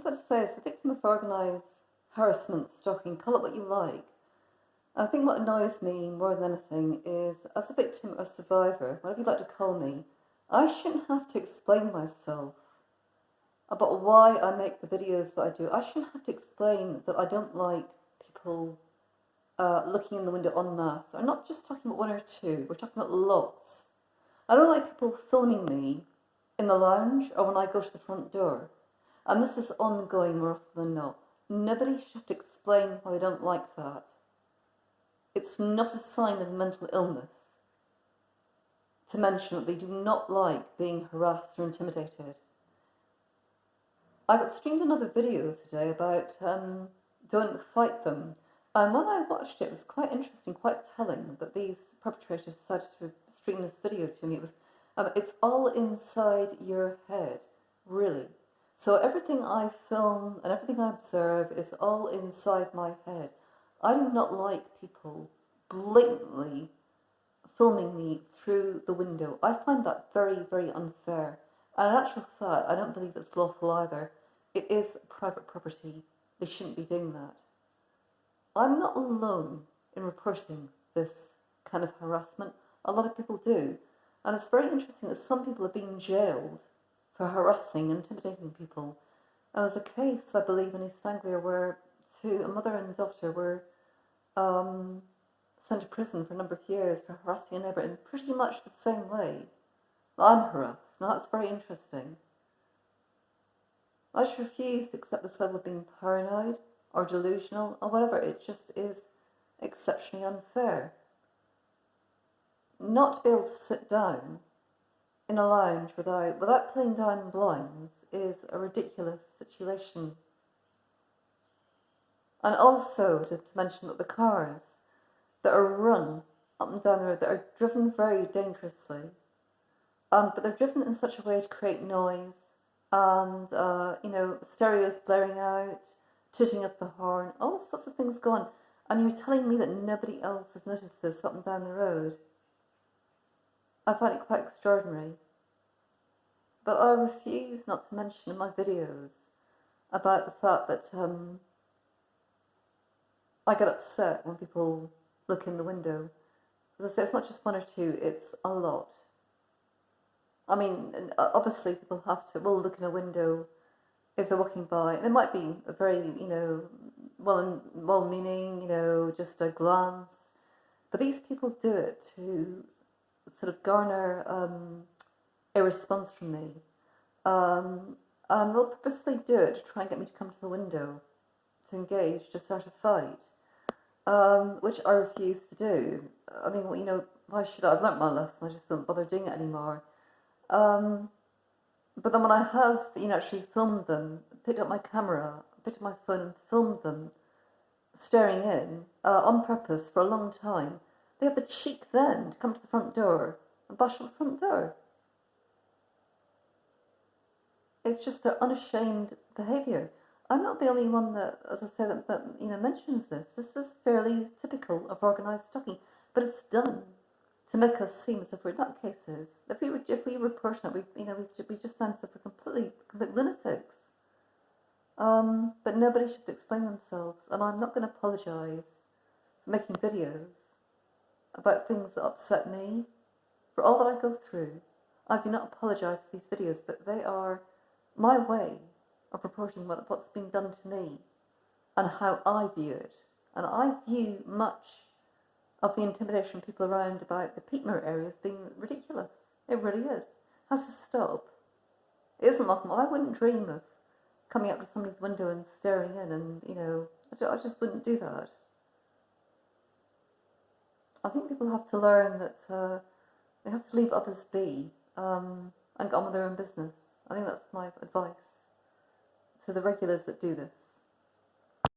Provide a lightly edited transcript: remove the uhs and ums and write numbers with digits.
got to say is the victim of organised harassment, stalking, call it what you like. I think what annoys me more than anything is, as a victim or survivor, whatever you'd like to call me, I shouldn't have to explain myself about why I make the videos that I do. I shouldn't have to explain that I don't like people looking in the window en masse. I'm not just talking about one or two, we're talking about lots. I don't like people filming me in the lounge or when I go to the front door. And this is ongoing more often than not. Nobody should have to explain why they don't like that. It's not a sign of mental illness to mention that they do not like being harassed or intimidated. I got streamed another video today about don't fight them. And when I watched it, it was quite interesting, quite telling that these perpetrators decided to stream this video to me. It was, it's all inside your head, really. So everything I film and everything I observe is all inside my head. I do not like people blatantly filming me through the window. I find that very, very unfair. And in actual fact, I don't believe it's lawful either. It is private property. They shouldn't be doing that. I'm not alone in reporting this kind of harassment. A lot of people do. And it's very interesting that some people are being jailed for harassing and intimidating people. And there's a case, I believe, in East Anglia where a mother and daughter were sent to prison for a number of years for harassing a neighbour in pretty much the same way that I'm harassed. Now that's very interesting. I just refuse to accept this level of being paranoid or delusional or whatever. It just is exceptionally unfair. Not to be able to sit down in a lounge without pulling down blinds is a ridiculous situation. And also to mention that the cars that are run up and down the road, that are driven very dangerously, but they're driven in such a way to create noise, and stereos blaring out, tooting up the horn, all sorts of things go on. And you're telling me that nobody else has noticed this up and down the road? I find it quite extraordinary. But I refuse not to mention in my videos about the fact that I get upset when people look in the window. As I say, it's not just one or two, it's a lot. I mean, obviously people will look in a window if they're walking by, and it might be a very, well-meaning, just a glance. But these people do it to sort of garner a response from me. And they'll purposely do it to try and get me to come to the window, to engage, to start a fight, which I refuse to do. I mean, why should I? I've learnt my lesson, I just don't bother doing it anymore. But then when I have, actually filmed them, picked up my camera, picked up my phone and filmed them staring in on purpose for a long time, they have the cheek then to come to the front door and bash on the front door. It's just their unashamed behaviour. I'm not the only one that, as I say, that mentions this. This is fairly typical of organised stalking, but it's done to make us seem as if we're not cases. If we report it, we just sound as if we're complete lunatics. But nobody should explain themselves, and I'm not going to apologise for making videos about things that upset me. For all that I go through, I do not apologise for these videos, but they are my way of reporting what's been done to me and how I view it. And I view much of the intimidation of people around about the Peatmore area as being ridiculous. It really is. It has to stop. It isn't welcome. I wouldn't dream of coming up to somebody's window and staring in, and I just wouldn't do that. I think people have to learn that they have to leave others be and get on with their own business. I think that's my advice to the regulars that do this.